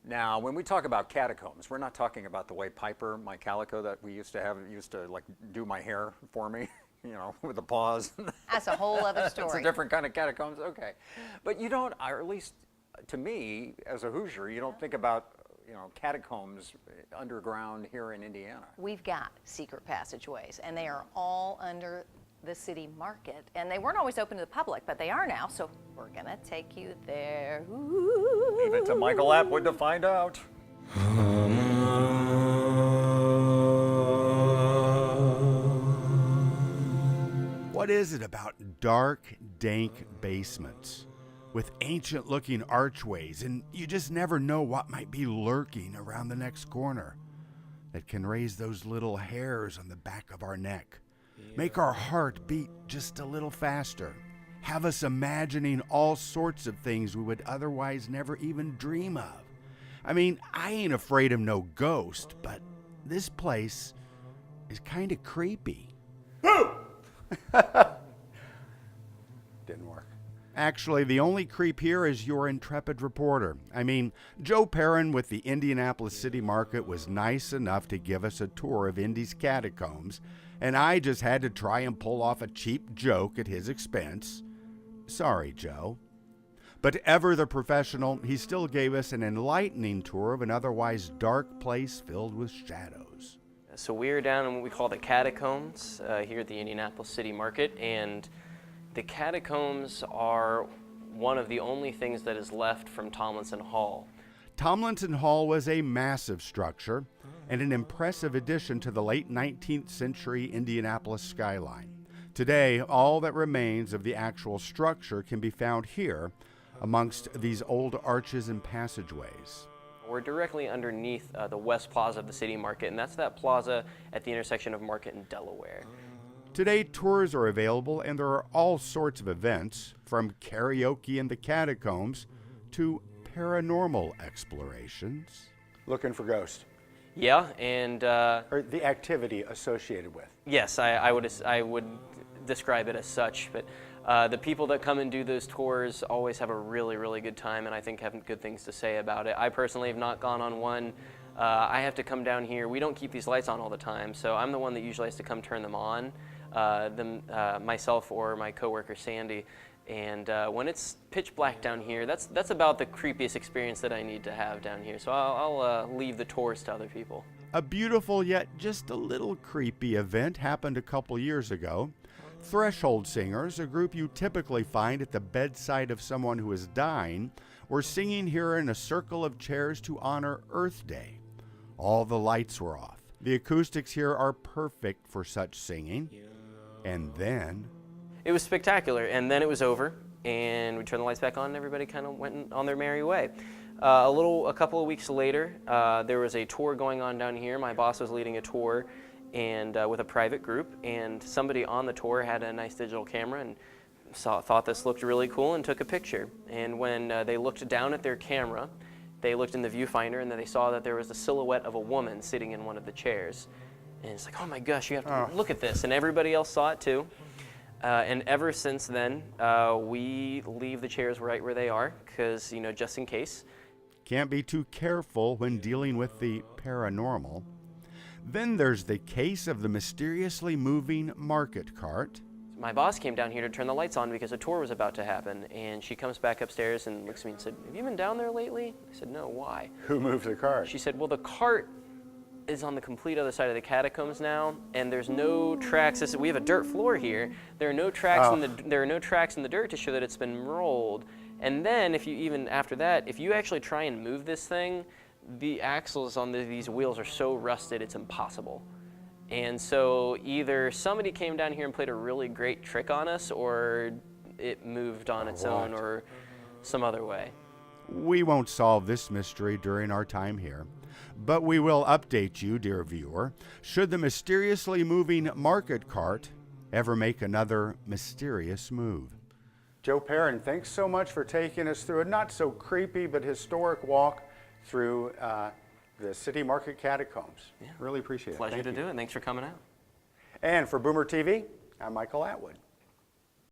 Now, when we talk about catacombs, we're not talking about the way Piper, my calico that we used to have, used to like do my hair for me, you know, with the paws. That's a whole other story. It's a different kind of catacombs, okay. But you don't, or at least to me, as a Hoosier, you don't think about, you know, catacombs underground here in Indiana. We've got secret passageways, and they are all under the city market, and they weren't always open to the public, but they are now, so we're gonna take you there. Ooh. Leave it to Michael Atwood to find out. What is it about dark, dank basements with ancient-looking archways, and you just never know what might be lurking around the next corner that can raise those little hairs on the back of our neck, make our heart beat just a little faster, have us imagining all sorts of things we would otherwise never even dream of. I mean, I ain't afraid of no ghost, but this place is kind of creepy. Didn't work. Actually, the only creep here is your intrepid reporter. I mean, Joe Perrin with the Indianapolis City Market was nice enough to give us a tour of Indy's catacombs, and I just had to try and pull off a cheap joke at his expense. Sorry, Joe. But ever the professional, he still gave us an enlightening tour of an otherwise dark place filled with shadows. So we're down in what we call the Catacombs here at the Indianapolis City Market, and the Catacombs are one of the only things that is left from Tomlinson Hall. Tomlinson Hall was a massive structure and an impressive addition to the late 19th century Indianapolis skyline. Today, all that remains of the actual structure can be found here amongst these old arches and passageways. We're directly underneath the West Plaza of the City Market, and that's that plaza at the intersection of Market and Delaware. Today, tours are available, and there are all sorts of events, from karaoke in the catacombs to paranormal explorations. Looking for ghosts. Yeah, and Or the activity associated with. yes, I would describe it as such, but the people that come and do those tours always have a really, really good time, and I think have good things to say about it. I personally have not gone on one. I have to come down here. We don't keep these lights on all the time, so I'm the one that usually has to come turn them on, myself or my coworker Sandy. And when it's pitch black down here, that's about the creepiest experience that I need to have down here. So I'll leave the tours to other people. A beautiful yet just a little creepy event happened a couple years ago. Threshold Singers, a group you typically find at the bedside of someone who is dying, were singing here in a circle of chairs to honor Earth Day. All the lights were off. The acoustics here are perfect for such singing. And then It was spectacular, and then it was over, and we turned the lights back on, and everybody kind of went on their merry way. A couple of weeks later, there was a tour going on down here. My boss was leading a tour, and with a private group, and somebody on the tour had a nice digital camera and thought this looked really cool and took a picture. And when they looked down at their camera, they looked in the viewfinder, and then they saw that there was the silhouette of a woman sitting in one of the chairs. And it's like, oh my gosh, you have to look at this, and everybody else saw it too. And ever since then, we leave the chairs right where they are, because, you know, just in case. can't be too careful when dealing with the paranormal. Then there's the case of the mysteriously moving market cart. My boss came down here to turn the lights on because a tour was about to happen, and she comes back upstairs and looks at me and said, have you been down there lately? I said, no, why? Who moved the cart? She said, well, the cart is on the complete other side of the catacombs now, and there's no tracks. We have a dirt floor here. There are no tracks in the dirt to show that it's been rolled. And then, after that, if you actually try and move this thing, the axles on these wheels are so rusted it's impossible. And so either somebody came down here and played a really great trick on us, or it moved on its own, or some other way. We won't solve this mystery during our time here, but we will update you, dear viewer, should the mysteriously moving market cart ever make another mysterious move. Joe Perrin, thanks so much for taking us through a not so creepy but historic walk through the City Market Catacombs. Yeah. Really appreciate it. Pleasure to do it. Thanks for coming out. And for Boomer TV, I'm Michael Atwood.